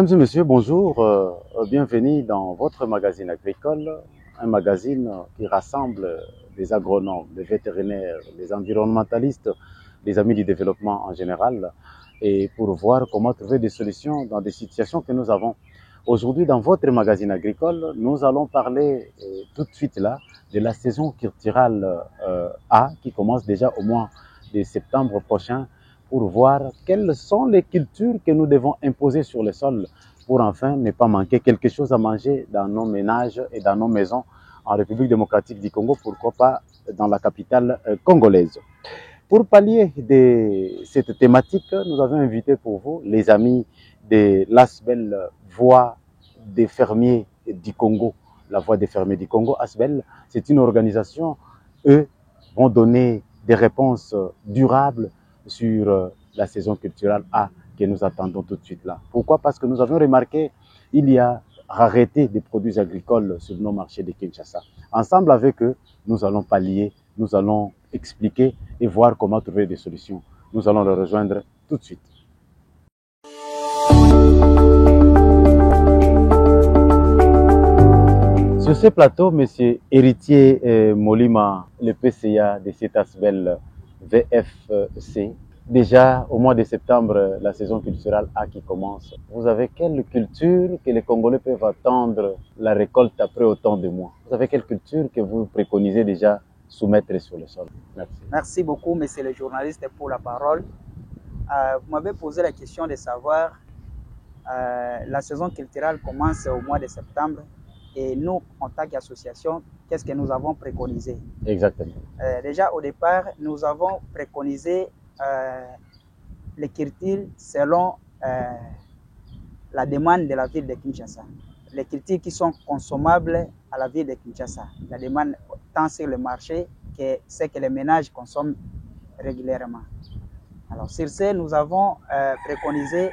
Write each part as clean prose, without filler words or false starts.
Mesdames et messieurs, bonjour. Bienvenue dans votre magazine agricole, un magazine qui rassemble des agronomes, des vétérinaires, des environnementalistes, des amis du développement en général, et pour voir comment trouver des solutions dans des situations que nous avons. Aujourd'hui, dans votre magazine agricole, nous allons parler tout de suite là de la saison culturelle A qui commence déjà au mois de septembre prochain, pour voir quelles sont les cultures que nous devons imposer sur le sol pour enfin ne pas manquer quelque chose à manger dans nos ménages et dans nos maisons en République démocratique du Congo, pourquoi pas dans la capitale congolaise. Pour pallier de cette thématique, nous avons invité pour vous les amis de l'ASBEL Voix des fermiers du Congo. La Voix des fermiers du Congo, ASBEL, c'est une organisation, eux vont donner des réponses durables sur la saison culturelle A que nous attendons tout de suite là. Pourquoi? Parce que nous avons remarqué il y a rareté des produits agricoles sur nos marchés de Kinshasa. Ensemble avec eux, nous allons pallier, nous allons expliquer et voir comment trouver des solutions. Nous allons les rejoindre tout de suite. Sur ce plateau, M. Héritier Molima, le PCA de cet ASBEL VFC, déjà au mois de septembre, la saison culturelle A qui commence. Vous avez quelle culture que les Congolais peuvent attendre la récolte après autant de mois? Vous avez quelle culture que vous préconisez déjà soumettre sur le sol? Merci. Merci beaucoup, monsieur le journaliste, pour la parole. Vous m'avez posé la question de savoir, la saison culturelle commence au mois de septembre et nous, en tant qu'association, qu'est-ce que nous avons préconisé? Exactement. Déjà, au départ, nous avons préconisé les cultures selon la demande de la ville de Kinshasa. Les cultures qui sont consommables à la ville de Kinshasa. La demande tant sur le marché que ce que les ménages consomment régulièrement. Alors, sur ce, nous avons préconisé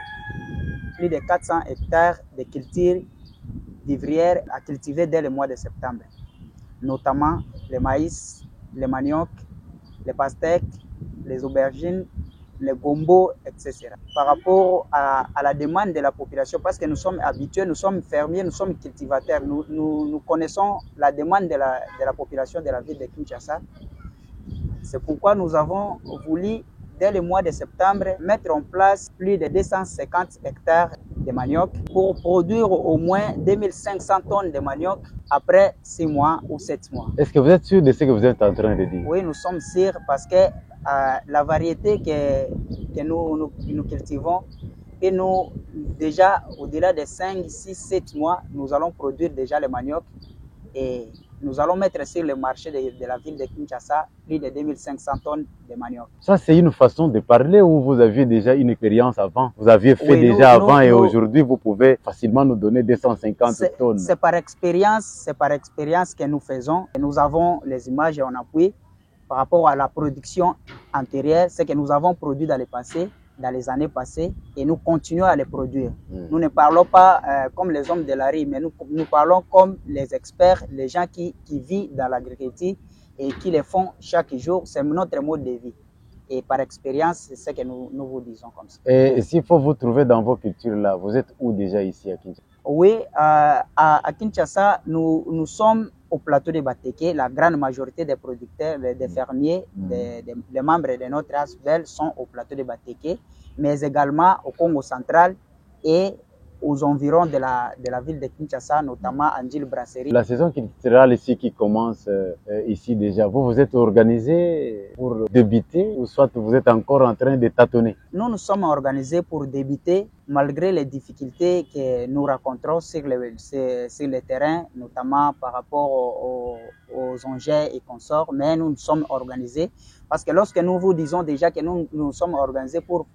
plus de 400 hectares de cultures vivrières à cultiver dès le mois de septembre, notamment le maïs, le manioc, les pastèques, les aubergines, les gombo, etc. Par rapport à la demande de la population, parce que nous sommes habitués, nous sommes fermiers, nous sommes cultivateurs, nous connaissons la demande de la population de la ville de Kinshasa. C'est pourquoi nous avons voulu, dès le mois de septembre, mettre en place plus de 250 hectares de manioc pour produire au moins 2500 tonnes de manioc après 6 mois ou 7 mois. Est-ce que vous êtes sûr de ce que vous êtes en train de dire? Oui, nous sommes sûrs parce que la variété que nous cultivons, et nous, déjà au-delà de 5, 6, 7 mois, nous allons produire déjà le manioc et nous allons mettre sur le marché de la ville de Kinshasa plus de 2500 tonnes de manioc. Ça, c'est une façon de parler ou vous aviez déjà une expérience avant? Vous aviez fait déjà avant et aujourd'hui, vous pouvez facilement nous donner 250 tonnes. C'est par expérience que nous faisons. Et nous avons les images en appui par rapport à la production antérieure, ce que nous avons produit dans le passé, dans les années passées, et nous continuons à les produire. Nous ne parlons pas comme les hommes de la rue, mais nous parlons comme les experts, les gens qui vivent dans l'agriculture et qui le font chaque jour. C'est notre mode de vie. Et par expérience, c'est ce que nous vous disons comme ça. Et s'il faut vous trouver dans vos cultures-là, vous êtes où déjà ici à Kinshasa? Oui, à Kinshasa, nous sommes au plateau de Bateke. La grande majorité des producteurs, des fermiers, des membres de notre ASBEL sont au plateau de Bateke, mais également au Congo central et aux environs de la ville de Kinshasa, notamment à Ndjil Brasserie. La saison culturelle ici qui commence ici déjà, vous êtes organisé pour débuter ou soit vous êtes encore en train de tâtonner? Nous sommes organisés pour débuter malgré les difficultés que nous rencontrons sur le terrain, notamment par rapport aux engins et consorts, mais nous sommes organisés parce que lorsque nous vous disons déjà que nous sommes organisés pour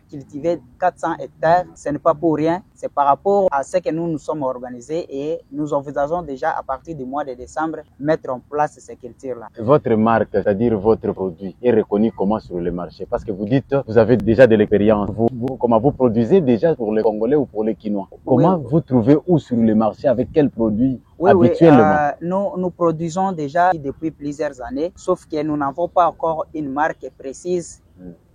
cultiver 400 hectares, ce n'est pas pour rien, c'est par rapport à ce que nous sommes organisés et nous envisageons déjà à partir du mois de décembre mettre en place ces cultures-là. Votre marque, c'est-à-dire votre produit, est reconnu comment sur le marché? Parce que vous dites, vous avez déjà de l'expérience. Comment vous produisez déjà pour les Congolais ou pour les Quinois? Comment vous trouvez où sur le marché, avec quels produits habituellement? Nous produisons déjà depuis plusieurs années, sauf que nous n'avons pas encore une marque précise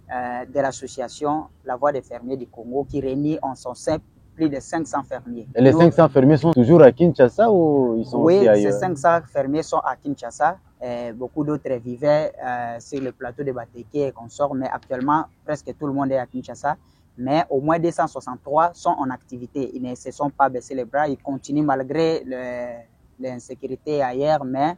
de l'association La Voix des fermiers du Congo qui réunit en son sein plus de 500 fermiers. Et les 500 fermiers sont toujours à Kinshasa ou ils sont aussi ailleurs? Oui, ces 500 fermiers sont à Kinshasa. Et beaucoup d'autres vivaient sur le plateau de Bateke et consorts, mais actuellement, presque tout le monde est à Kinshasa. Mais au moins 263 sont en activité. Ils ne se sont pas baissés les bras. Ils continuent malgré l'insécurité ailleurs, mais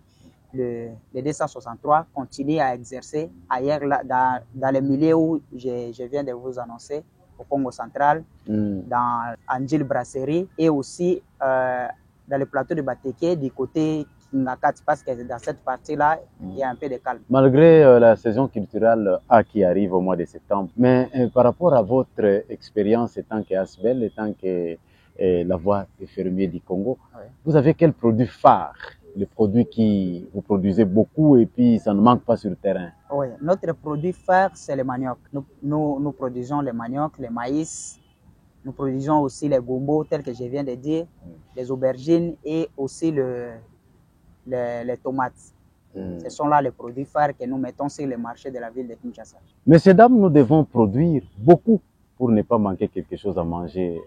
les 263 continuent à exercer ailleurs, là, dans les milieux où je viens de vous annoncer, au Congo central, dans Angil Brasserie et aussi dans le plateau de Bateke du côté Kingakati, parce que dans cette partie-là, il y a un peu de calme. Malgré la saison culturelle A qui arrive au mois de septembre, mais par rapport à votre expérience étant qu'ASBEL, étant que la voix des fermiers du Congo, oui, vous avez quel produit phare? Le produit qui vous produisez beaucoup et puis ça ne manque pas sur le terrain. Oui, notre produit phare, c'est le manioc. Nous produisons le manioc, le maïs, nous produisons aussi les gombo, tels que je viens de dire, les aubergines et aussi les tomates. Ce sont là les produits phares que nous mettons sur le marché de la ville de Kinshasa. Messieurs, dames, nous devons produire beaucoup pour ne pas manquer quelque chose à manger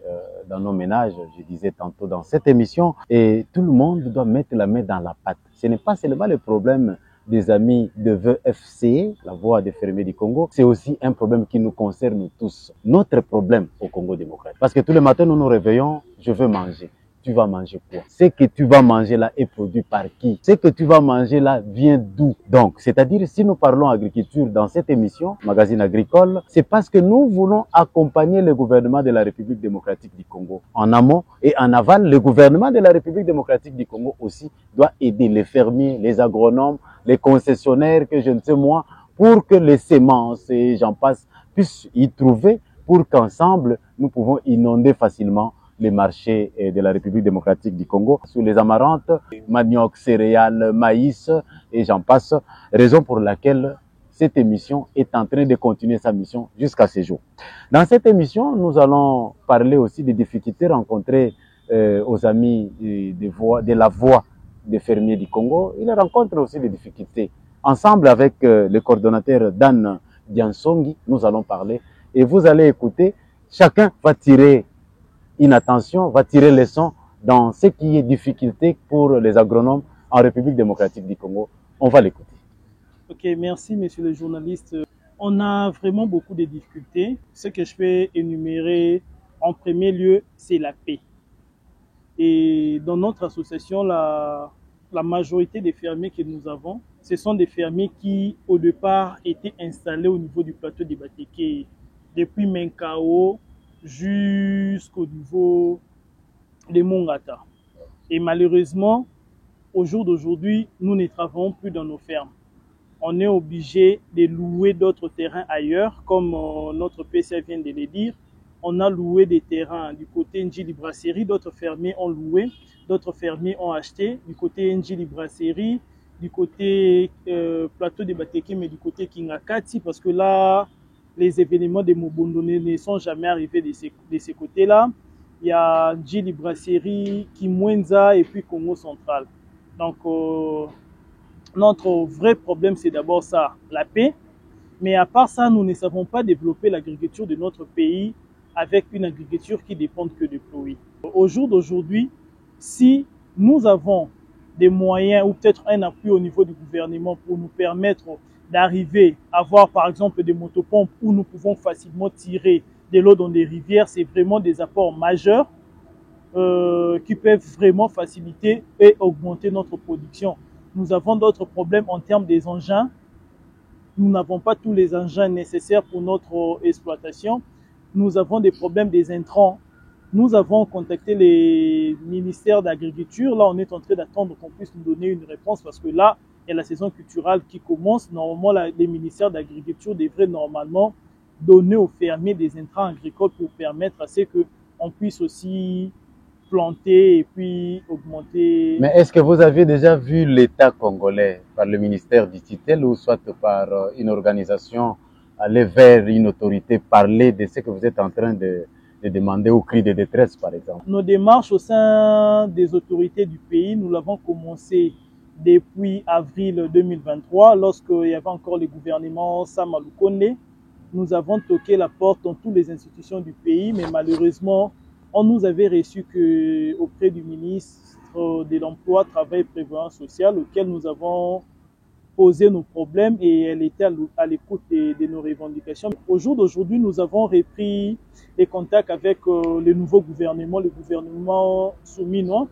dans nos ménages, je disais tantôt dans cette émission. Et tout le monde doit mettre la main dans la pâte. Ce n'est pas seulement le problème des amis de VFC, la voix des fermiers du Congo, c'est aussi un problème qui nous concerne tous. Notre problème au Congo démocratique. Parce que tous les matins, nous nous réveillons, je veux manger. Tu vas manger quoi? Ce que tu vas manger là est produit par qui? Ce que tu vas manger là vient d'où? Donc, c'est-à-dire, si nous parlons agriculture dans cette émission, Magazine Agricole, c'est parce que nous voulons accompagner le gouvernement de la République démocratique du Congo. En amont et en aval, le gouvernement de la République démocratique du Congo aussi doit aider les fermiers, les agronomes, les concessionnaires, que je ne sais moi, pour que les semences et j'en passe puissent y trouver, pour qu'ensemble, nous pouvons inonder facilement les marchés de la République démocratique du Congo sur les amarantes, manioc, céréales, maïs et j'en passe. Raison pour laquelle cette émission est en train de continuer sa mission jusqu'à ce jour. Dans cette émission, nous allons parler aussi des difficultés rencontrées aux amis de la voix des fermiers du Congo. Ils rencontrent aussi des difficultés. Ensemble avec le coordonnateur Dan Diansongi, nous allons parler et vous allez écouter. Chacun va tirer une attention, va tirer leçon dans ce qui est difficulté pour les agronomes en République démocratique du Congo. On va l'écouter. Ok, merci monsieur le journaliste. On a vraiment beaucoup de difficultés. Ce que je vais énumérer en premier lieu, c'est la paix. Et dans notre association, la majorité des fermiers que nous avons, ce sont des fermiers qui, au départ, étaient installés au niveau du plateau de Bateke, depuis Menkao jusqu'au niveau de Mongata. Et malheureusement, au jour d'aujourd'hui, nous ne travaillons plus dans nos fermes. On est obligé de louer d'autres terrains ailleurs, comme notre PCA vient de le dire. On a loué des terrains du côté Njili Brasserie, d'autres fermiers ont loué, d'autres fermiers ont acheté, du côté Njili Brasserie, du côté plateau de Bateke, mais du côté Kingakati, parce que là, les événements de Mobondone ne sont jamais arrivés de ces côtés-là. Il y a Njili Brasserie, Kimwenza et puis Congo central. Donc, notre vrai problème, c'est d'abord ça, la paix. Mais à part ça, nous ne savons pas développer l'agriculture de notre pays avec une agriculture qui dépend que de pluie. Au jour d'aujourd'hui, si nous avons des moyens ou peut-être un appui au niveau du gouvernement pour nous permettre d'arriver à avoir par exemple des motopompes où nous pouvons facilement tirer de l'eau dans des rivières, c'est vraiment des apports majeurs qui peuvent vraiment faciliter et augmenter notre production. Nous avons d'autres problèmes en termes des engins. Nous n'avons pas tous les engins nécessaires pour notre exploitation. Nous avons des problèmes des intrants. Nous avons contacté les ministères d'agriculture. Là, on est en train d'attendre qu'on puisse nous donner une réponse parce que là, il y a la saison culturelle qui commence. Normalement, les ministères d'agriculture devraient normalement donner aux fermiers des intrants agricoles pour permettre à ce qu'on puisse aussi planter et puis augmenter. Mais est-ce que vous avez déjà vu l'État congolais par le ministère du tutelle ou soit par une organisation aller vers une autorité parler de ce que vous êtes en train de demander au cri de détresse par exemple? Nos démarches au sein des autorités du pays, nous l'avons commencé depuis avril 2023 lorsqu'il y avait encore le gouvernement Sama Lukonde. Nous avons toqué la porte dans toutes les institutions du pays, mais malheureusement, on nous avait reçu auprès du ministre de l'Emploi, Travail et Prévoyance sociale, auquel nous avons posé nos problèmes et elle était à l'écoute de nos revendications. Au jour d'aujourd'hui, nous avons repris les contacts avec le nouveau gouvernement, le gouvernement souminois.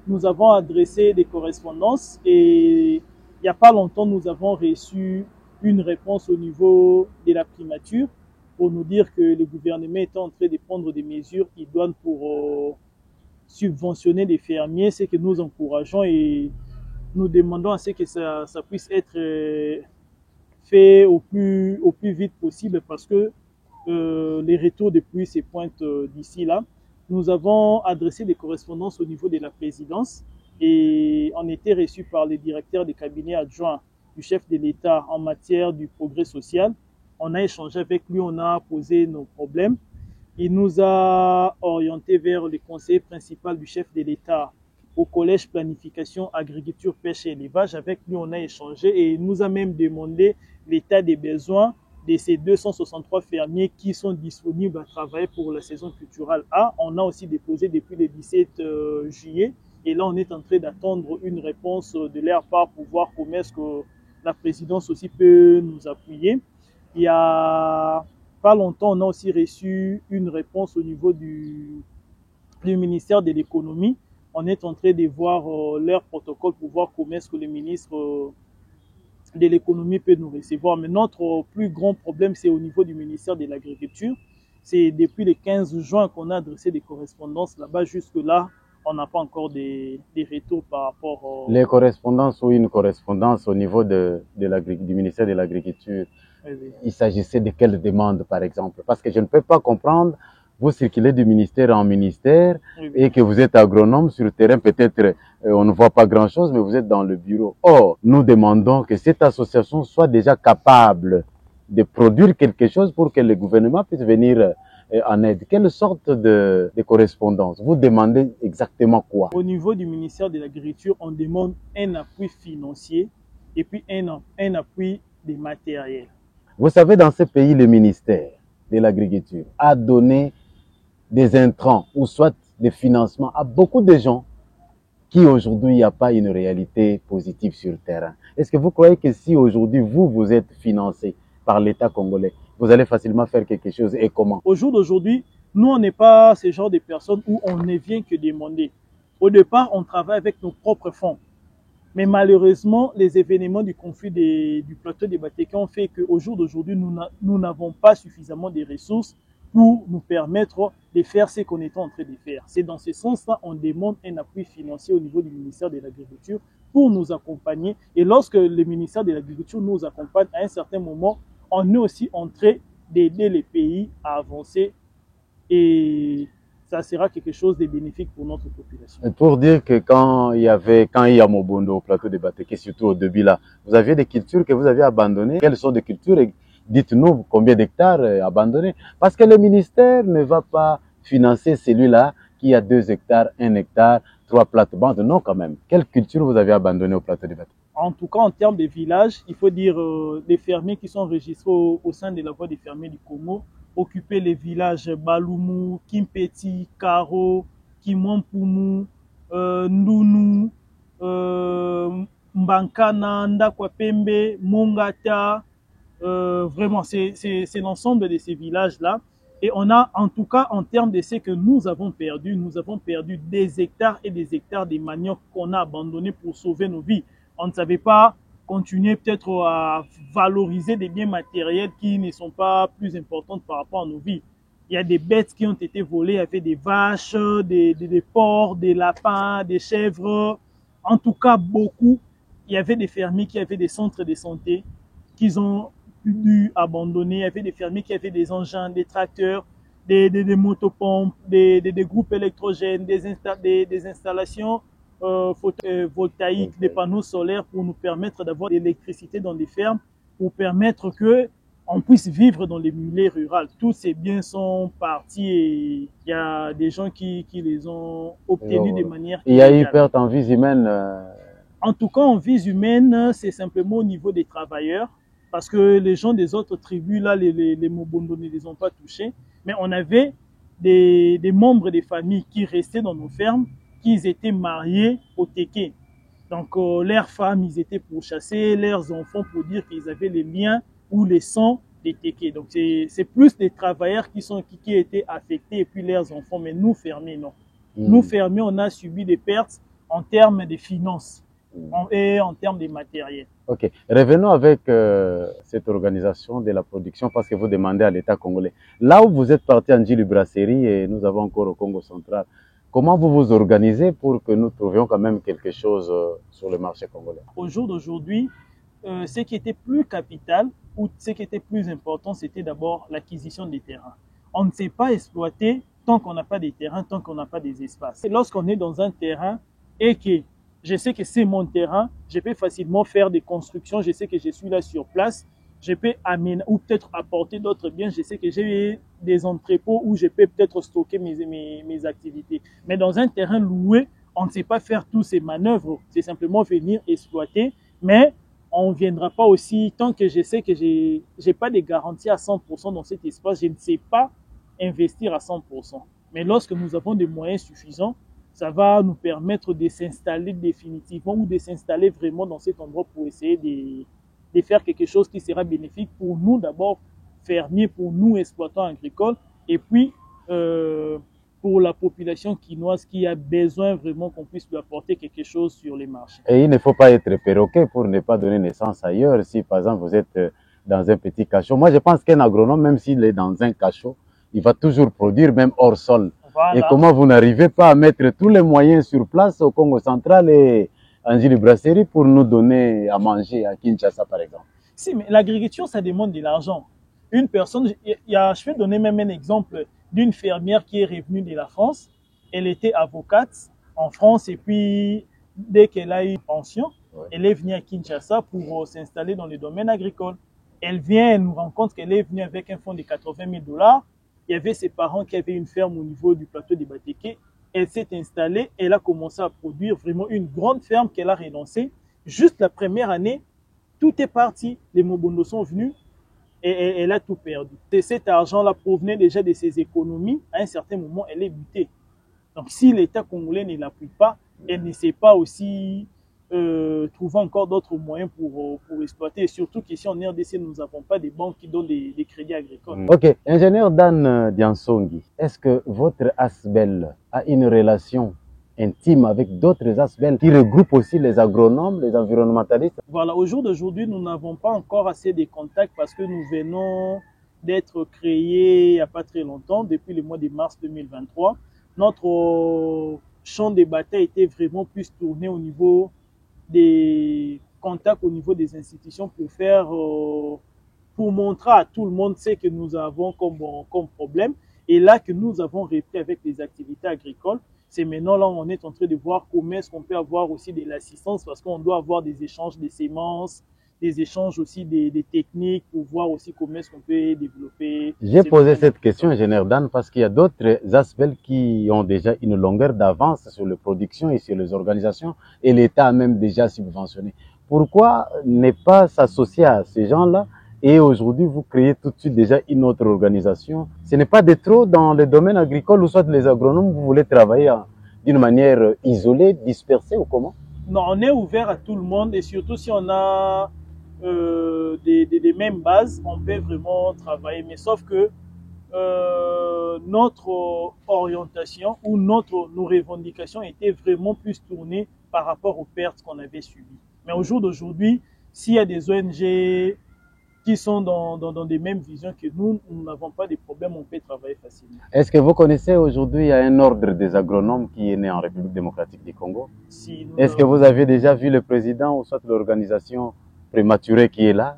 Nous avons adressé des correspondances et il n'y a pas longtemps, nous avons reçu une réponse au niveau de la primature pour nous dire que le gouvernement est en train de prendre des mesures idoines pour subventionner les fermiers, ce que nous encourageons et nous demandons à ce que ça puisse être fait au plus vite possible parce que les retours de pluie se pointent d'ici là. Nous avons adressé des correspondances au niveau de la présidence et on était reçus par le directeur des cabinets adjoints du chef de l'État en matière du progrès social. On a échangé avec lui, on a posé nos problèmes. Il nous a orientés vers le conseiller principal du chef de l'État au collège planification, agriculture, pêche et élevage. Avec lui, on a échangé et il nous a même demandé l'état des besoins de ces 263 fermiers qui sont disponibles à travailler pour la saison culturelle A. On a aussi déposé depuis le 17 juillet et là, on est en train d'attendre une réponse de leur part pour voir comment est-ce que la présidence aussi peut nous appuyer. Il y a pas longtemps, on a aussi reçu une réponse au niveau du ministère de l'économie. On est en train de voir leur protocole pour voir comment est-ce que le ministre de l'économie peut nous recevoir. Mais notre plus grand problème, c'est au niveau du ministère de l'Agriculture. C'est depuis le 15 juin qu'on a adressé des correspondances là-bas. Jusque-là, on n'a pas encore des retours par rapport Les correspondances ou une correspondance au niveau du ministère de l'Agriculture, oui, oui. Il s'agissait de quelle demande, par exemple? Parce que je ne peux pas comprendre, vous circulez du ministère en ministère Oui, oui. et que vous êtes agronome sur le terrain, peut-être on ne voit pas grand-chose, mais vous êtes dans le bureau. Or, nous demandons que cette association soit déjà capable de produire quelque chose pour que le gouvernement puisse venir en aide. Quelle sorte de correspondance? Vous demandez exactement quoi? Au niveau du ministère de l'Agriculture, on demande un appui financier et puis un appui des matériels. Vous savez, dans ce pays, le ministère de l'Agriculture a donné des intrants ou soit des financements à beaucoup de gens qui aujourd'hui, il n'y a pas une réalité positive sur le terrain. Est-ce que vous croyez que si aujourd'hui, vous êtes financé par l'État congolais, vous allez facilement faire quelque chose et comment? Au jour d'aujourd'hui, nous, on n'est pas ce genre de personnes où on ne vient que demander. Au départ, on travaille avec nos propres fonds. Mais malheureusement, les événements du conflit du plateau des Batéka ont fait qu'au jour d'aujourd'hui, nous n'avons pas suffisamment de ressources pour nous permettre de faire ce qu'on est en train de faire. C'est dans ce sens-là qu'on demande un appui financier au niveau du ministère de l'Agriculture pour nous accompagner. Et lorsque le ministère de l'Agriculture nous accompagne, à un certain moment, on est aussi en train d'aider les pays à avancer et ça sera quelque chose de bénéfique pour notre population. Et pour dire que quand il y a Mobondo au plateau de Batéké, surtout au début là, vous aviez des cultures que vous avez abandonnées. Quelles sont des cultures? Dites-nous combien d'hectares abandonnés. Parce que le ministère ne va pas financer celui-là qui a 2 hectares, 1 hectare, 3 plates-bandes. Non, quand même. Quelle culture vous avez abandonné au plateau de Batéké? En tout cas, en termes de villages, il faut dire les fermiers qui sont enregistrés au sein de la voie des fermiers du Congo occuper les villages Balumu, Kimpeti, Karo, Kimwampumu, Ndunu, Mbankana, Ndakwapembe, Mongata. Vraiment, c'est l'ensemble de ces villages-là. Et on a, en tout cas, en termes de ce que nous avons perdu des hectares et des hectares de manioc qu'on a abandonnés pour sauver nos vies. On ne savait pas continuer peut-être à valoriser des biens matériels qui ne sont pas plus importants par rapport à nos vies. Il y a des bêtes qui ont été volées, il y avait des vaches, des porcs, des lapins, des chèvres. En tout cas, beaucoup. Il y avait des fermiers qui avaient des centres de santé qu'ils ont dû abandonner. Il y avait des fermiers qui avaient des engins, des tracteurs, des motopompes, des groupes électrogènes, des installations photovoltaïques, des panneaux solaires pour nous permettre d'avoir de l'électricité dans les fermes, pour permettre qu'on puisse vivre dans les milieux ruraux. Tous ces biens sont partis et il y a des gens qui les ont obtenus de manière illégale. Il y a eu perte en vies humaines. En tout cas, en vies humaines, c'est simplement au niveau des travailleurs, parce que les gens des autres tribus, là, les Mobondo ne les ont pas touchés. Mais on avait des membres des familles qui restaient dans nos fermes, qui étaient mariés au Téké. Donc, leurs femmes, ils étaient pourchassés, leurs enfants pour dire qu'ils avaient les liens ou les sangs des Téké. Donc, c'est plus des travailleurs qui étaient affectés et puis leurs enfants. Mais nous, fermiers, non. Nous, fermiers, on a subi des pertes en termes de finances et en termes de matériel. Ok. Revenons avec cette organisation de la production parce que vous demandez à l'État congolais. Là où vous êtes parti en Djili Brasserie et nous avons encore au Congo central, comment vous vous organisez pour que nous trouvions quand même quelque chose sur le marché congolais? Au jour d'aujourd'hui, ce qui était plus capital ou ce qui était plus important, c'était d'abord l'acquisition des terrains. On ne sait pas exploiter tant qu'on n'a pas des terrains, tant qu'on n'a pas des espaces. Lorsqu'on est dans un terrain et que je sais que c'est mon terrain, je peux facilement faire des constructions, je sais que je suis là sur place, je peux amener ou peut-être apporter d'autres biens, je sais que j'ai des entrepôts où je peux peut-être stocker mes activités. Mais dans un terrain loué, on ne sait pas faire tous ces manœuvres, c'est simplement venir exploiter, mais on ne viendra pas aussi, tant que je sais que je n'ai pas de garantie à 100% dans cet espace, je ne sais pas investir à 100%. Mais lorsque nous avons des moyens suffisants, ça va nous permettre de s'installer définitivement ou de s'installer vraiment dans cet endroit pour essayer de faire quelque chose qui sera bénéfique pour nous d'abord, fermiers, pour nous exploitants agricoles, et puis pour la population quinoise qui a besoin vraiment qu'on puisse lui apporter quelque chose sur les marchés. Et il ne faut pas être perroquet pour ne pas donner naissance ailleurs. Si par exemple vous êtes dans un petit cachot, moi je pense qu'un agronome, même s'il est dans un cachot, il va toujours produire même hors sol. Voilà. Et comment vous n'arrivez pas à mettre tous les moyens sur place au Congo central et en Djili Brasserie pour nous donner à manger à Kinshasa par exemple? Si, mais l'agriculture, ça demande de l'argent. Une personne, je vais donner même un exemple d'une fermière qui est revenue de la France. Elle était avocate en France et puis dès qu'elle a eu une pension, elle est venue à Kinshasa pour s'installer dans le domaine agricole. Elle vient, elle nous rend compte qu'elle est venue avec un fonds de 80 000 $. Il y avait ses parents qui avaient une ferme au niveau du plateau de Batéké. Elle s'est installée, elle a commencé à produire vraiment une grande ferme qu'elle a renoncée. Juste la première année, tout est parti. Les Mobondo sont venus et elle a tout perdu. Et cet argent-là provenait déjà de ses économies. À un certain moment, elle est butée. Donc, si l'État congolais ne l'appuie pas, elle ne sait pas aussi trouver encore d'autres moyens pour exploiter. Et surtout qu'ici en RDC, nous n'avons pas des banques qui donnent des crédits agricoles. Ok. Ingénieur Dan Diansongi, est-ce que votre ASBEL a une relation intime avec d'autres ASBEL qui regroupent aussi les agronomes, les environnementalistes? Voilà, au jour d'aujourd'hui, nous n'avons pas encore assez de contacts parce que nous venons d'être créés il n'y a pas très longtemps, depuis le mois de mars 2023. Notre champ de bataille était vraiment plus tourné au niveau des contacts, au niveau des institutions pour montrer à tout le monde ce que nous avons comme problème. Et là que nous avons repris avec les activités agricoles, c'est maintenant là on est en train de voir comment est-ce qu'on peut avoir aussi de l'assistance parce qu'on doit avoir des échanges de semences, des échanges aussi des techniques pour voir aussi comment est-ce qu'on peut développer. J'ai posé cette question, ingénieur Dan, parce qu'il y a d'autres aspects qui ont déjà une longueur d'avance sur les productions et sur les organisations et l'État a même déjà subventionné. Pourquoi ne pas s'associer à ces gens-là et aujourd'hui vous créez tout de suite déjà une autre organisation? Ce n'est pas de trop dans le domaine agricole ou soit les agronomes, vous voulez travailler d'une manière isolée, dispersée ou comment? Non, on est ouvert à tout le monde et surtout si on a des mêmes bases, on peut vraiment travailler. Mais sauf que notre orientation ou nos revendications étaient vraiment plus tournées par rapport aux pertes qu'on avait subies. Mais au jour d'aujourd'hui, s'il y a des ONG qui sont dans des mêmes visions que nous n'avons pas de problème, on peut travailler facilement. Est-ce que vous connaissez aujourd'hui, il y a un ordre des agronomes qui est né en République démocratique du Congo? Si est-ce que vous avez déjà vu le président ou soit l'organisation prématurée qui est là?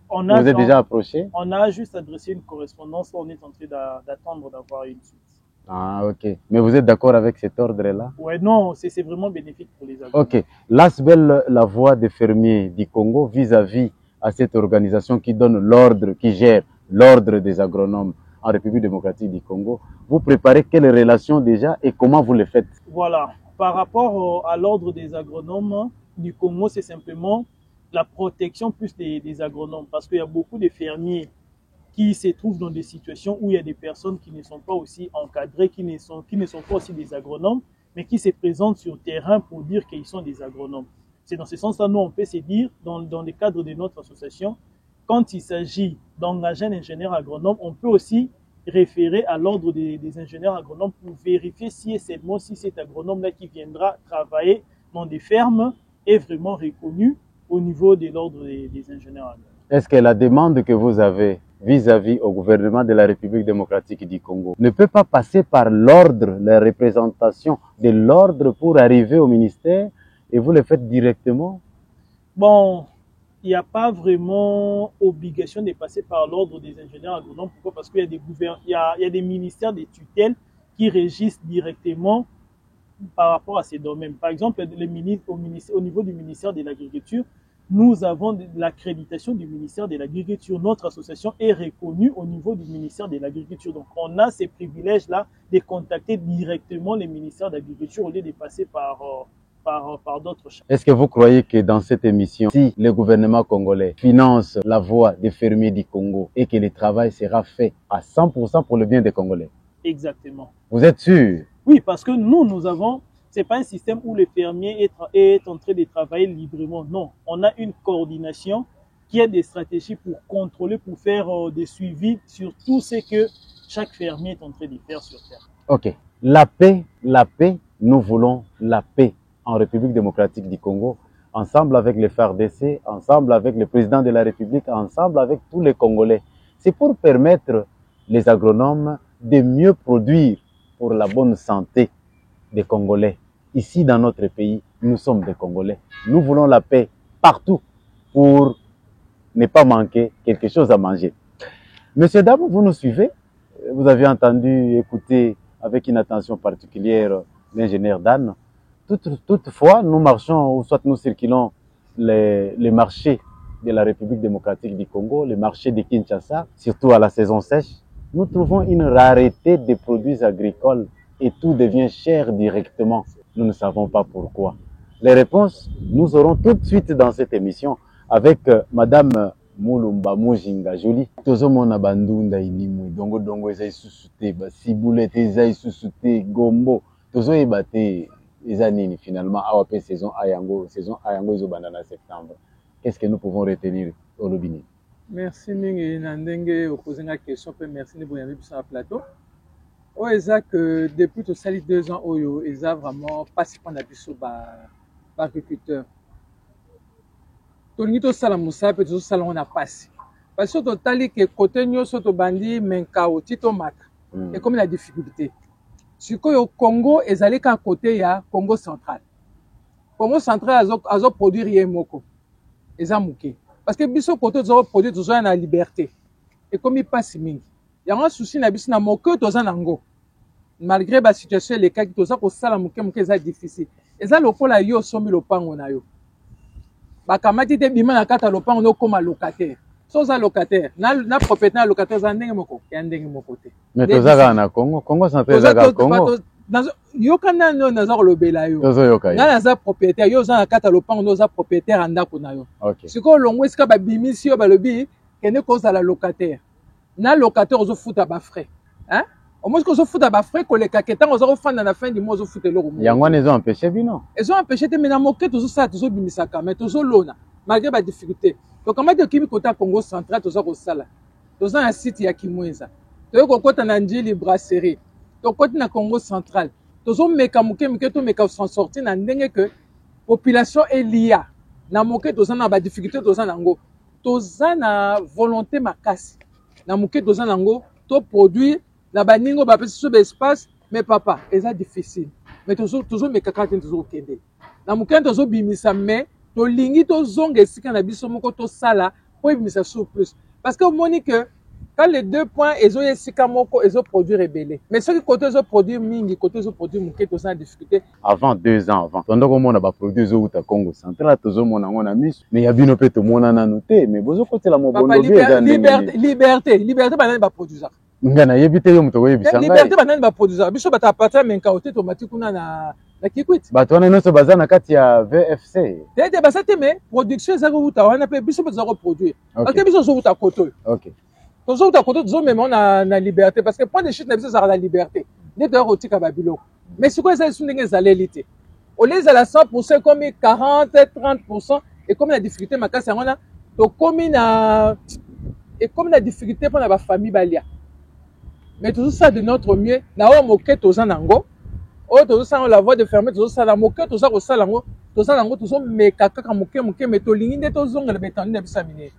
Vous êtes déjà approché? On a juste adressé une correspondance, on est en train d'attendre d'avoir une suite. Ah, ok. Mais vous êtes d'accord avec cet ordre-là? Ouais, non, c'est vraiment bénéfique pour les agronomes. Ok. L'ASBEL, la voix des fermiers du Congo vis-à-vis à cette organisation qui donne l'ordre, qui gère l'ordre des agronomes en République démocratique du Congo, vous préparez quelles relations déjà et comment vous le faites? Voilà. Par rapport à l'ordre des agronomes du Congo, c'est simplement la protection plus des agronomes parce qu'il y a beaucoup de fermiers qui se trouvent dans des situations où il y a des personnes qui ne sont pas aussi encadrées, qui ne sont pas aussi des agronomes, mais qui se présentent sur le terrain pour dire qu'ils sont des agronomes. C'est dans ce sens-là, nous, on peut se dire, dans le cadre de notre association, quand il s'agit d'engager un ingénieur agronome, on peut aussi référer à l'ordre des ingénieurs agronomes pour vérifier si seulement si cet agronome-là qui viendra travailler dans des fermes est vraiment reconnu au niveau de l'ordre des ingénieurs agronomes. Est-ce que la demande que vous avez vis-à-vis au gouvernement de la République démocratique du Congo ne peut pas passer par l'ordre, la représentation de l'ordre pour arriver au ministère et vous le faites directement? Bon, il n'y a pas vraiment obligation de passer par l'ordre des ingénieurs agronomes. Pourquoi? Parce qu'il y a des ministères de tutelle qui régissent directement par rapport à ces domaines. Par exemple, au niveau du ministère de l'Agriculture, nous avons l'accréditation du ministère de l'Agriculture. Notre association est reconnue au niveau du ministère de l'Agriculture. Donc, on a ces privilèges-là de contacter directement les ministères de l'Agriculture au lieu de passer par d'autres champs. Est-ce que vous croyez que dans cette émission, si le gouvernement congolais finance la voie des fermiers du Congo et que le travail sera fait à 100% pour le bien des Congolais? Exactement. Vous êtes sûr? Oui, parce que nous avons, c'est pas un système où le fermier est en train de travailler librement. Non, on a une coordination qui a des stratégies pour contrôler, pour faire des suivis sur tout ce que chaque fermier est en train de faire sur terre. Ok. La paix, nous voulons la paix en République démocratique du Congo, ensemble avec les FARDC, ensemble avec le président de la République, ensemble avec tous les Congolais. C'est pour permettre les agronomes de mieux produire pour la bonne santé des Congolais. Ici, dans notre pays, nous sommes des Congolais. Nous voulons la paix partout pour ne pas manquer quelque chose à manger. Monsieur, dame, vous nous suivez? Vous avez entendu, écouter avec une attention particulière l'ingénieur Dan. Toutefois, nous marchons, ou soit nous circulons les marchés de la République démocratique du Congo, les marchés de Kinshasa, surtout à la saison sèche. Nous trouvons une rareté des produits agricoles et tout devient cher directement. Nous ne savons pas pourquoi. Les réponses, nous aurons tout de suite dans cette émission avec Madame Mulumba Mujinga Jolie. Tozo mona bandunda inimu, dongo ezai susute, basibulete ezai susute, gombo. Tozo ebate ezanini finalement awape saison ayango izo bandana septembre. Qu'est-ce que nous pouvons retenir au Lobini? Merci mingi nandenge opposer la question, merci de vous inviter sur le plateau. Oh, exact que depuis tout ça 2 ans, oyo, ils ont vraiment passé par la biso agriculteur. Tout le sala musa peut tout sala on a passé. Parce que tout tali que côté nyo soto bandi menkao tito mata. Et comme la difficulté. Si au Congo, ils allaient qu'à côté ya Congo central. Congo central azo produire yemoko. Ils ont mouké. Parce que biso côté ils ont produit toujours la liberté. Et comme il passe mingi. Il y a un souci na biso na moke toza nango. Malgré la situation les cas qui toza ko sala moke eza difficile. Eza lokola yo sombi lopango na yo. Ba kamati te bima na kata lopango no koma locataire. So za locataire na propriétaire na locataire za ndenge moko ya ndenge moko te. Mais toza na Congo central za Congo. Yo kana no na za lobela yo. Tozo yoka. Na za propriétaire yo za na kata lopango no za propriétaire andako na yo. OK. Siko longo esika ba bimisi yo ba lobi kene ko za la locataire. Na locataire ozo futa ba frais. Hein? Au moins qu'on se fout à bas frais, que les caquetans aux enfants dans la fin du mois, ils foutent l'euro. Il y a un ils ont empêché, non? Ils ont empêché de me moquer tout ça, tout ça, bimisaka, mais tout ça, l'ona, malgré la difficulté. Donc, comment dire qu'il y a Congo central, tout ça, au sala. Tout ça, un site, il y a qui mouinza. Tu vois, quand on a dit les brasseries, tu vois, quand on a Congo central, tout ça, mais quand on s'en sortir, on a dit que la population est liée. Na moqué, tout ça, on a des difficultés, tout ça, nango. Tout ça, on a volonté, ma casse. Na moqué, tout ça, nango, tout produit. La baningo ba pesi sur l'espace mais papa c'est difficile mais toujours mes kakati toujours kende na mukende toujours bimisa mais to lingi to zonga esika na biso moko to sala po bimisa sur plus parce que moni que quand les 2 points ezo esika moko ezo produire rebelle mais ceux qui côté ezo produire mingi côté ezo produire muke to sans difficulté avant 2 ans avant tandis qu'on mona ba produire ezo uta Congo central toujours mona ngona miso mais ya bino pe to mona na noté mais bozo côté la mobondo liberté banani ba produire ngana yebite yo muto yebisa ngai liberté banani ba produire biso bata partir menka automatique kuna na kikwit bato wana nyonso baza na kati ya VFC tete basate mais production ezako uta wana pe biso baza ko produire parce que biso zo uta koto OK Toujours à côté toujours même on a la liberté parce que point de chute ça sera la liberté. N'est pas roti kababilo. Mais ce que ça sont des alélité. Au lieu de la 100% comme 40 30% et comme la difficulté ma casse on a to comme na et comme la difficulté pour la famille balia. Mais tout ça de notre mieux na o moquette aux anango. Oh tout ça on la voie de fermer tout ça la moquette tout ça au salango tout ça lango tout ça mais kaka moquette mais to linginde to zonga le béton na bisamine.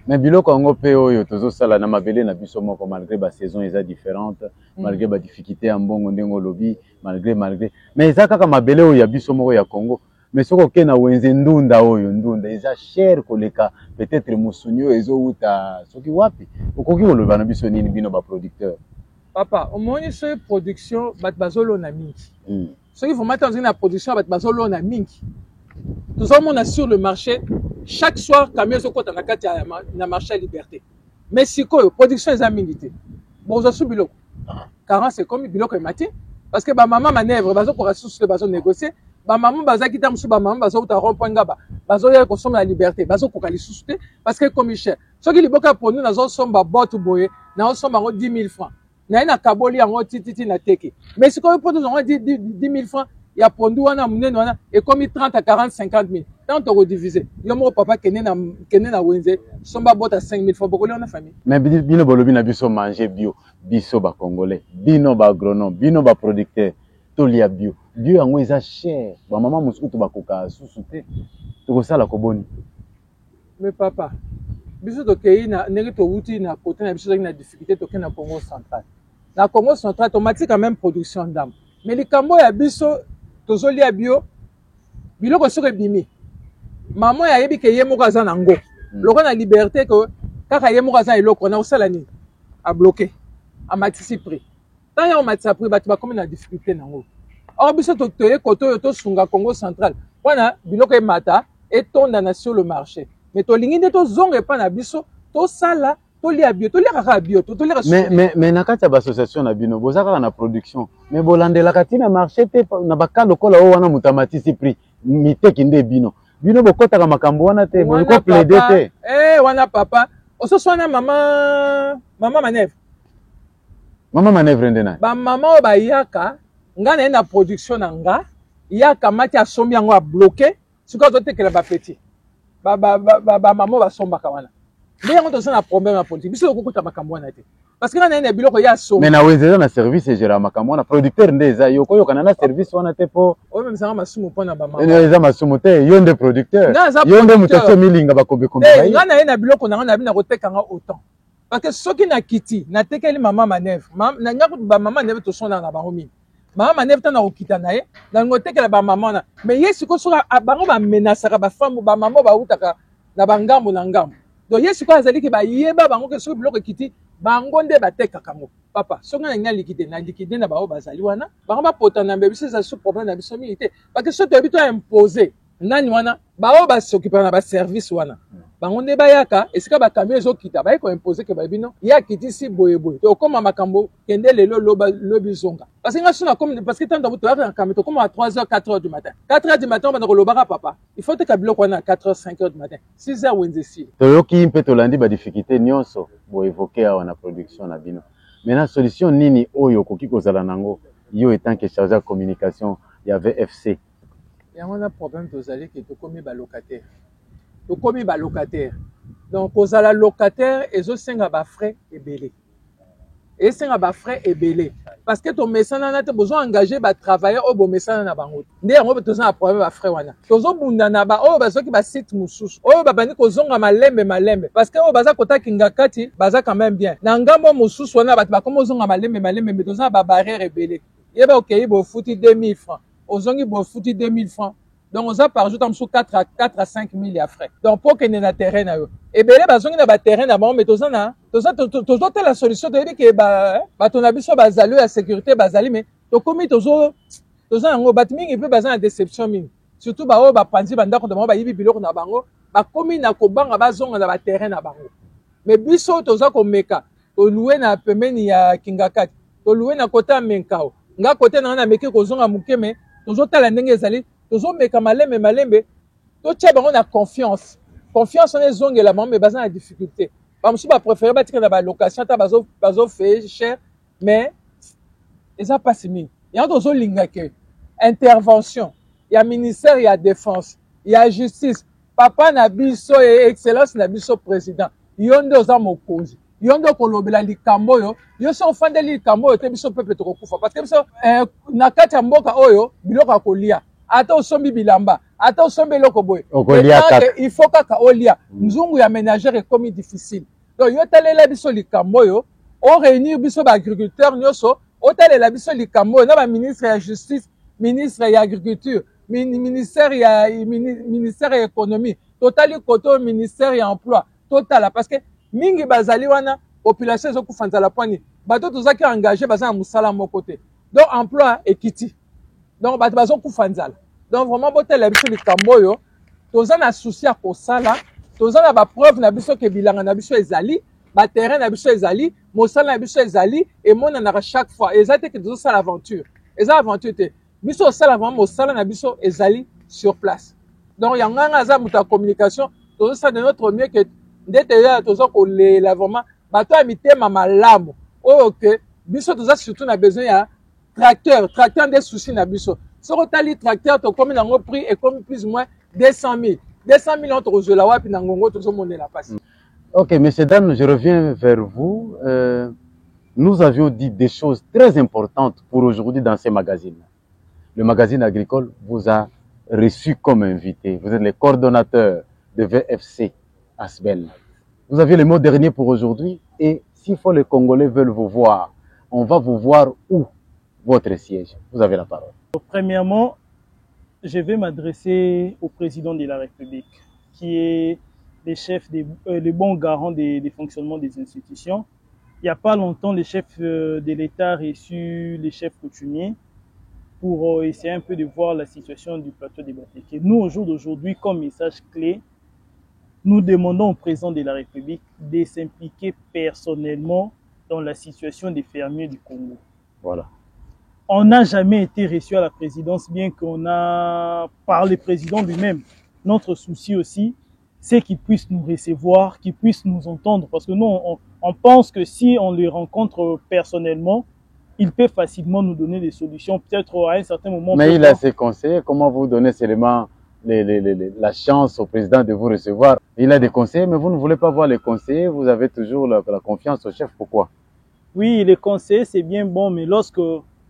Mais biloko yango pe oyo tozosala na mabele na biso moko malgré ba saison eza différente malgré ba difficulté ya mbongo ndengo lobi malgré mais eza kaka mabele oyo ya biso moko ya Congo mais soko ke na wenze ndunda oyo ndunda eza cher koleka peut-être musunyo ezouta soki wapi okoki koloba na biso nini bino ba producteur papa omoni ce production bat bazolo na mingi soki vous mettez na production bat bazolo na mingi nous sommes sur le marché chaque soir camion zo kota na kati na marché à liberté mais sikoyo production eza mingi bon za su biloko 40 c'est comme biloko mati parce que ba maman manœuvre bazo ko ressources bazo négocier ba maman baza kita musu ba maman bazo ta rond point ngaba bazo ya ko somba la liberté bazo ko kali susute parce que comme cher soki liboka pour nous nazo somba bot boye na somba ngo 10 000 francs na ina kaboli yango tititi na teki mais sikoyo pour nous on dit 10 000 francs il y a pondu wana munene wana et comme 30 à 40 50 000 tant on rediviser yo mo papa kene na wenze somba bota 5 000 francs beaucoup na famille mais bino bolobi na biso manger bio biso ba congolais bino ba agronome bino ba producteur to lia bio yango eza cher ba mama musuku to bakoka susute to ko sala ko boni mais papa biso to kei na ndenge to wuti na côté na biso na difficulté to kena Congo central na Congo central automatique quand même production d'âme mais les cambo ya biso tozoli ya bio biloko soki bimi maman ya yebi ke ye moko aza nango loko na liberté que kaka ye moko aza eloko na osala nini a bloqué a matisi prix tant ya matisa prix batu ba comme na difficulté nango or biso to toye koto to sunga Congo central wana biloko e mata et tonda na sur le marché mais to lingi nde to zonga pa na biso to sala to lia bio to lia kaka bio to lia mais na kati ya association na bino bozaka na production mais bolandela kati na marché te na bakalo kola o wana mutamatisi prix miteki nde bino bokotaka makambo wana te boko plaider te wana papa ososo wana mama manœuvre ndena ba mama o ba yaka nga na production na nga yaka mati asombi yango a bloqué siko zo tekela ba petit ba mama ba somba kawana mais yango to na problème na politique biso kokota makambo wana te parce que na biloko ya so mais na wezeza na service gérant makambo wana producteur ndeza yo koyo kana na service wana te po o même ça masumu pona ba mama eza masumu te yo nde producteur yo nde mutaso milinga bakobe kombe nga na biloko na bina kotekanga autant parce que soki na kiti na tekeli mama manœuvre na nyako ba mama manœuvre to sona na bango mini mama manœuvre tana okita na ye na ngotekela ba mama na mais yesu ko soka bango ba menasaka ba femme ba mama ba utaka na bangambo na ngambo donc yesu ko azali ki ba yeba bango ke soki biloko kiti bango nde batekaka ngo papa soki na likide na bao bazali wana bango bapota na mbebisi eza sous problème na biso mingi te parce que soki toyebi to imposer nani wana bao basokipa na baservice wana bango nde bayaka esika bakamion ezokita baye koimpose ke babino ya kitisi boyeboye tokóma makambo kende lelo lobi zonga parce que nga suna comme parce que tanta toyaka na kamio tokóma à 3h 4h du matin 4h du matin bana kolobaka papa il faut teka biloko wana à 4h 5h du matin 6h wenze sili toyoki mpe tolandi badifficulté nyonso boévoke awa na production na bino maintenant solution nini oyo okoki kozala nango yo etant que chargé de communication ya VFC yango na problème tozali ke tokomi balocataire donc kozala locataire ezosenga bafrais ebele esenga bafrais ebele parce que tomesana na te besoin engager batravailleur oyo bomesana na bango nde yango toza na problème bafrais wana tozobunda na oyo bazoki basite mosusu oyo babandi kozonga malembe parce que oyo baza kotakinga kati baza quand même bien na ngambo mosusu wana bato bakoma ozonga malembe me toza na babarrière ebele yeba okei bofuti 2000 francs ozongi bofuti 2000 francs donc on a par jour 4 à 5 000 ya frais donc pour que na terrain na yo ebele bazongi na ba terrain na bango mais toza la solution to yebi ke bato na biso bazali ya sécurité bazali mais tokomi toza yango bato mingi mpe baza na déception mingi surtout baoyo bapanzi bandako na bango bayibi biloko na bango bakomi na kobanga bazonga na ba terrain na bango mais biso toza komeka toluwe na pembeni ya kingakati toluwe na kota ya menkao nga kote na nga na meki kozonga moke me tozotala ndenge ezali tozomeka malembe totia bango na confiance wana ezongela bango me baza na difficulté bamosusu bapréféré batika na balocation ata bazofaye cher mais eza mpasi mingi yango tozolinga ke intervention ya ministère ya défense ya justice papa na biso e excellence na biso président yo nde oza mokonzi yo nde okolobela likambo oyo yo so ofandeli likambo oyo te biso peuple tokokufa parce que biso na kati ya mboka oyo biloko ya kolia ata osombi bilamba ata osombi eloko boye il faut kaka olia nzungu ya ménagère ekomi difficile donc yo talela biso likambo oyo o réunir biso baagriculteur nyonso otalela biso likambo oyo na baministre ya justice ministre ya agriculture ministère ya économie totali koto ministère ya emploi totala parce que mingi bazali wana population ezokufa nzala pwani bato tozaki engagé baza na mosala moko te donc emploi ekiti donc bato bazokufa nzala donc vraiment botala biso likambo oyo toza na souci ya kosala toza na bapreuve na biso ke bilanga na biso ezali baterrain na biso ezali mosala na biso ezali emonanaka chaque fois eza te ke tozosala aventure eza aventure te biso osala vraiment mosala na biso ezali sur place donc yango anga aza moto ya communication tozosala de notre mieux ke ndete ya toza kolela vraiment bato ya mitema malamu oyo ke biso toza surtout na besoin ya tracteur nde souci na biso soki otali tracteur tokomi nango prix ekomi plus ou moins 200 000 on tokozwela wapi na ngongo tozomonela pasi. Ok, messieurs, dames, je reviens vers vous. Nous avions dit des choses très importantes pour aujourd'hui dans ces magazines. Le magazine agricole vous a reçu comme invité. Vous êtes le coordonnateur de VFC Asbel. Vous avez le mot dernier pour aujourd'hui. Et s'il faut les Congolais veulent vous voir, on va vous voir où? Votre siège. Vous avez la parole. Premièrement, je vais m'adresser au président de la République, qui est le bon garant des fonctionnements des institutions. Il n'y a pas longtemps, le chef de l'État a reçu les chefs coutumiers pour essayer un peu de voir la situation du plateau des Batéké. Nous, au jour d'aujourd'hui, comme message clé, nous demandons au président de la République de s'impliquer personnellement dans la situation des fermiers du Congo. Voilà. On n'a jamais été reçu à la présidence, bien qu'on a, par le président lui-même, notre souci aussi, c'est qu'ils puissent nous recevoir, qu'ils puissent nous entendre. Parce que nous, on pense que si on les rencontre personnellement, il peut facilement nous donner des solutions, peut-être à un certain moment. Mais il a ses conseillers, comment vous donnez seulement la chance au président de vous recevoir? Il a des conseillers, mais vous ne voulez pas voir les conseillers, vous avez toujours la confiance au chef, pourquoi? Oui, les conseillers, c'est bien bon, mais lorsque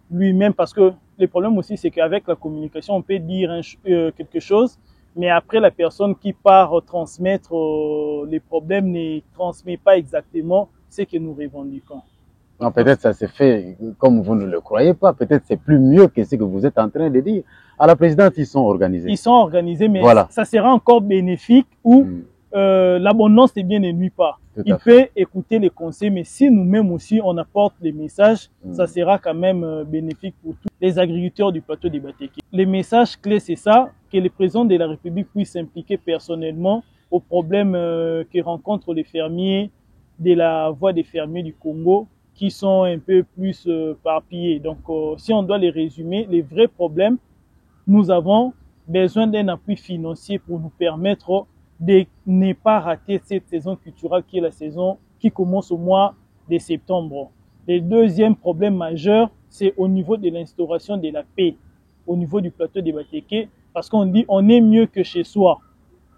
lui-même, parce que le problème aussi, c'est qu'avec la communication, on peut dire quelque chose, mais après, la personne qui part transmettre les problèmes ne transmet pas exactement ce que nous revendiquons. Peut-être ça s'est fait comme vous ne le croyez pas, peut-être c'est plus mieux que ce que vous êtes en train de dire. À la présidence, ils sont organisés. Ils sont organisés, mais voilà. Ça sera encore bénéfique où l'abondance n'est bien ne nuit pas. Il peut écouter les conseils, mais si nous-mêmes aussi on apporte des messages, ça sera quand même bénéfique pour tous les agriculteurs du plateau des Batéké. Les messages clés, c'est ça, que le président de la République puisse s'impliquer personnellement aux problèmes que rencontrent les fermiers de la voie des fermiers du Congo, qui sont un peu plus éparpillés. Donc, si on doit les résumer, les vrais problèmes, nous avons besoin d'un appui financier pour nous permettre de ne pas rater cette saison culturelle qui est la saison qui commence au mois de septembre. Le deuxième problème majeur, c'est au niveau de l'instauration de la paix, au niveau du plateau des Batéké, parce qu'on dit on est mieux que chez soi.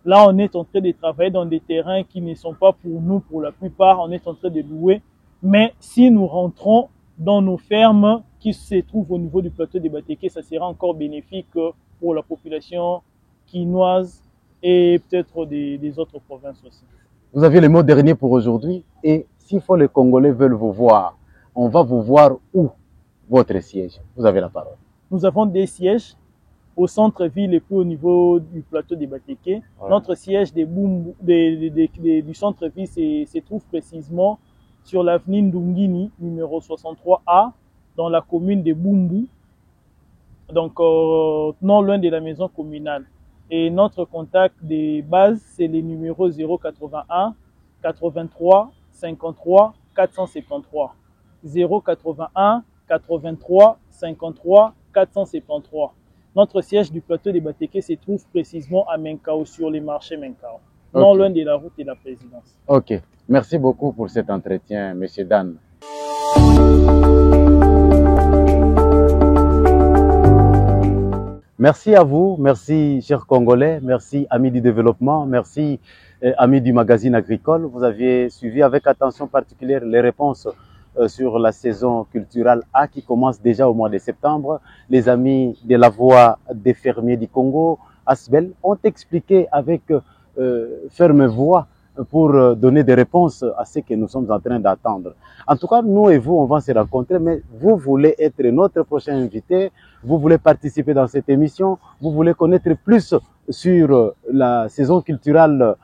Là, on est en train de travailler dans des terrains qui ne sont pas pour nous, pour la plupart, on est en train de louer. Mais si nous rentrons dans nos fermes qui se trouvent au niveau du plateau des Batéké, ça sera encore bénéfique pour la population quinoise et peut-être des autres provinces aussi. Vous avez le mot dernier pour aujourd'hui. Et s'il faut les Congolais veulent vous voir, on va vous voir où? Votre siège. Vous avez la parole. Nous avons des sièges au centre-ville et puis au niveau du plateau des Batéké. Ouais. Notre siège du centre-ville se trouve précisément sur l'avenue Ndungini, numéro 63A, dans la commune de Bumbu, donc non loin de la maison communale. Et notre contact de base, c'est le numéro 081 83 53 473. 081 83 53 473. Notre siège du plateau des Batéké se trouve précisément à Menkao, sur les marchés Menkao. non loin de la route de la présidence. Ok. Merci beaucoup pour cet entretien, M. Dan. Merci à vous, merci chers Congolais, merci amis du développement, merci amis du magazine agricole. Vous aviez suivi avec attention particulière les réponses sur la saison culturelle A qui commence déjà au mois de septembre. Les amis de la Voix des fermiers du Congo, Asbel, ont expliqué avec ferme voix pour donner des réponses à ce que nous sommes en train d'attendre. En tout cas, nous et vous, on va se rencontrer, mais vous voulez être notre prochain invité, vous voulez participer dans cette émission, vous voulez connaître plus sur la saison culturelle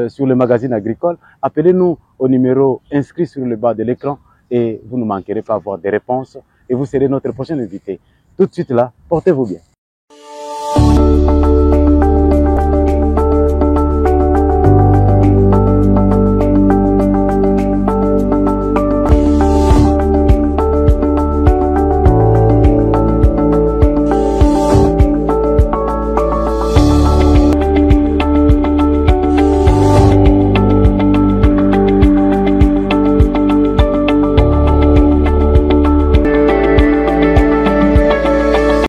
sur le magazine agricole, appelez-nous au numéro inscrit sur le bas de l'écran et vous ne manquerez pas avoir des réponses et vous serez notre prochain invité. Tout de suite là, portez-vous bien.